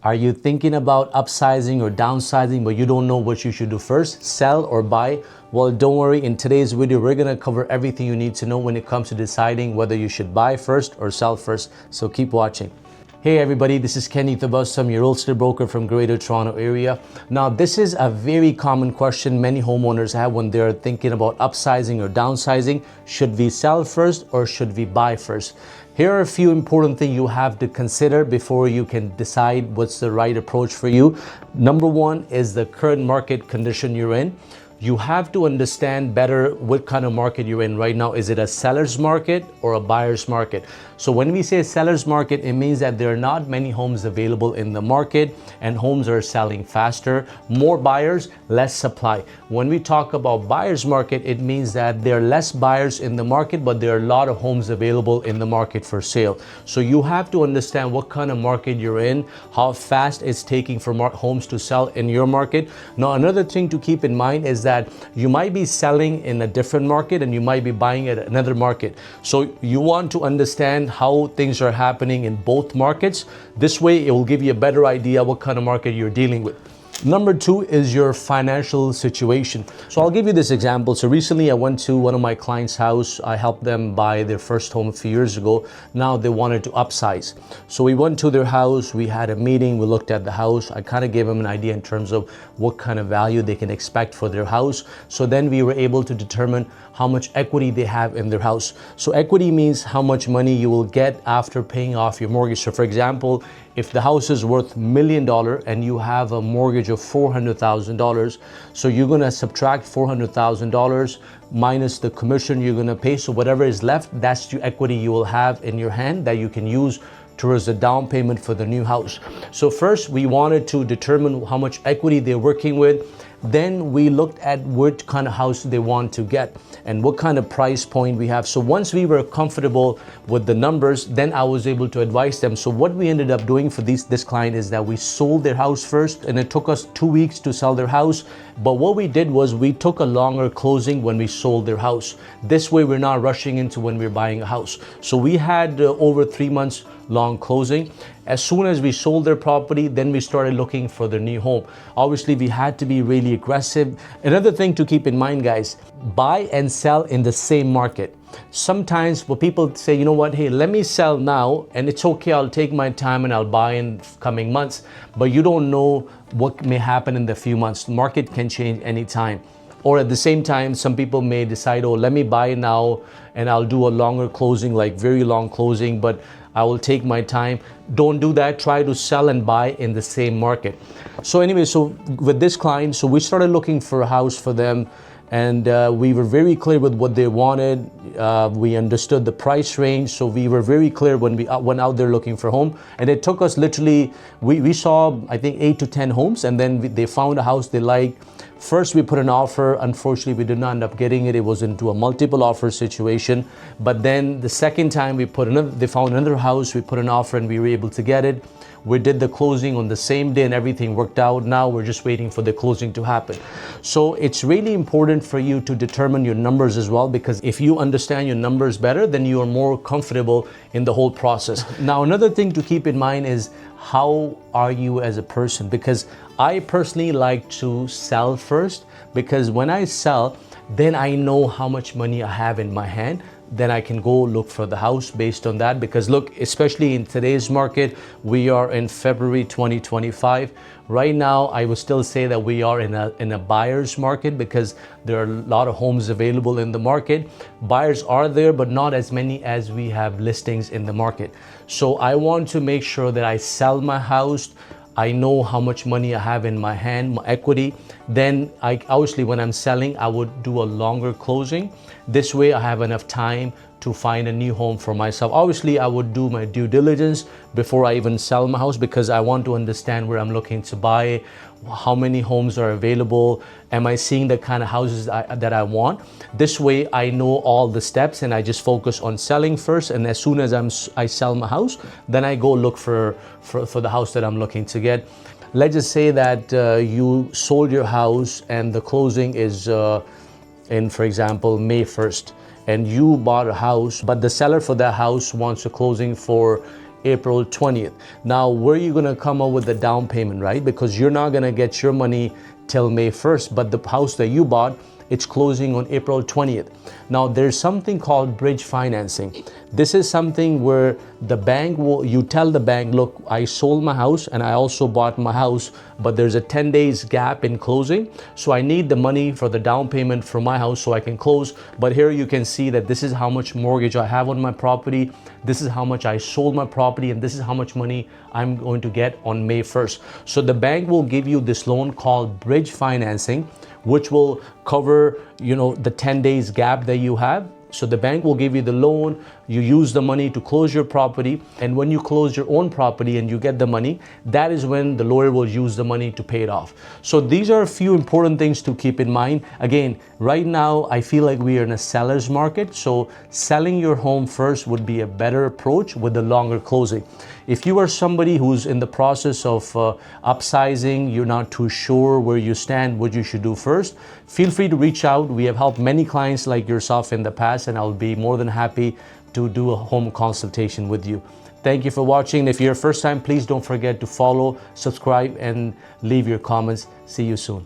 Are you thinking about upsizing or downsizing, but you don't know what you should do first, sell or buy? Well, don't worry. In today's video, we're going to cover everything you need to know when it comes to deciding whether you should buy first or sell first. So keep watching. Hey everybody, this is Kenny.tabassum, your real estate broker from Greater Toronto area. Now, this is a very common question many homeowners have when they're thinking about upsizing or downsizing. Should we sell first or should we buy first? Here are a few important things you have to consider before you can decide what's the right approach for you. Number one is the current market condition you're in. You have to understand better what kind of market you're in right now. Is it a seller's market or a buyer's market? So when we say seller's market, it means that there are not many homes available in the market and homes are selling faster. More buyers, less supply. When we talk about buyer's market, it means that there are less buyers in the market, but there are a lot of homes available in the market for sale. So you have to understand what kind of market you're in, how fast it's taking for homes to sell in your market. Now, another thing to keep in mind is that you might be selling in a different market and you might be buying at another market. So you want to understand how things are happening in both markets. This way it will give you a better idea what kind of market you're dealing with. Number two is your financial situation. So I'll give you this example. So recently I went to one of my clients' house. I helped them buy their first home a few years ago. Now they wanted to upsize. So we went to their house, we had a meeting, we looked at the house. I kind of gave them an idea in terms of what kind of value they can expect for their house. So then we were able to determine how much equity they have in their house. So equity means how much money you will get after paying off your mortgage. So for example, if the house is worth $1 million and you have a mortgage of $400,000, so you're gonna subtract $400,000 minus the commission you're gonna pay. So whatever is left, that's the equity you will have in your hand that you can use towards the down payment for the new house. So first we wanted to determine how much equity they're working with. Then we looked at what kind of house they want to get and what kind of price point we have. So once we were comfortable with the numbers, then I was able to advise them. So what we ended up doing for this client is that we sold their house first, and it took us 2 weeks to sell their house. But what we did was we took a longer closing when we sold their house. This way we're not rushing into when we're buying a house. So we had over 3 months long closing. As soon as we sold their property, then we started looking for their new home. Obviously, we had to be really aggressive. Another thing to keep in mind, guys, buy and sell in the same market. Sometimes when people say, you know what, hey, let me sell now and it's okay, I'll take my time and I'll buy in coming months. But you don't know what may happen in the few months. The market can change anytime. Or at the same time, some people may decide, oh, let me buy now and I'll do a longer closing, like very long closing, but I will take my time. Don't do that. Try to sell and buy in the same market. So anyway, so with this client, so we started looking for a house for them, and we were very clear with what they wanted. We understood the price range, so we were very clear when we went out there looking for a home. And it took us literally, we saw, I think, 8 to 10 homes, and then they found a house they liked. First, we put an offer. Unfortunately, we did not end up getting it. It was into a multiple offer situation. But then the second time they found another house, we put an offer and we were able to get it. We did the closing on the same day and everything worked out. Now we're just waiting for the closing to happen. So it's really important for you to determine your numbers as well, because if you understand your numbers better, then you are more comfortable in the whole process. Now, another thing to keep in mind is how are you as a person? Because I personally like to sell first, because when I sell, then I know how much money I have in my hand. Then I can go look for the house based on that. Because look, especially in today's market, we are in February 2025. Right now, I would still say that we are in a buyer's market, because there are a lot of homes available in the market. Buyers are there, but not as many as we have listings in the market. So I want to make sure that I sell my house. I know how much money I have in my hand, my equity. Then obviously when I'm selling, I would do a longer closing. This way I have enough time to find a new home for myself. Obviously, I would do my due diligence before I even sell my house, because I want to understand where I'm looking to buy, how many homes are available, am I seeing the kind of houses that I want. This way I know all the steps and I just focus on selling first, and as soon as I sell my house, then I go look for the house that I'm looking to get. Let's just say that you sold your house and the closing is in, for example, May 1st, and you bought a house, but the seller for that house wants a closing for April 20th. Now, where are you going to come up with the down payment, right? Because you're not going to get your money till May 1st, but the house that you bought, it's closing on April 20th. Now, there's something called bridge financing. This is something where the bank you tell the bank, look, I sold my house and I also bought my house, but there's a 10 days gap in closing. So I need the money for the down payment for my house so I can close. But here you can see that this is how much mortgage I have on my property. This is how much I sold my property, and this is how much money I'm going to get on May 1st. So the bank will give you this loan called bridge financing, which will cover, the 10 days gap that you have. So the bank will give you the loan, you use the money to close your property, and when you close your own property and you get the money, that is when the lawyer will use the money to pay it off. So these are a few important things to keep in mind. Again, right now, I feel like we are in a seller's market, so selling your home first would be a better approach with the longer closing. If you are somebody who's in the process of upsizing, you're not too sure where you stand, what you should do first, feel free to reach out. We have helped many clients like yourself in the past, and I'll be more than happy to do a home consultation with you. Thank you for watching. If you're first time, please don't forget to follow, subscribe, and leave your comments. See you soon.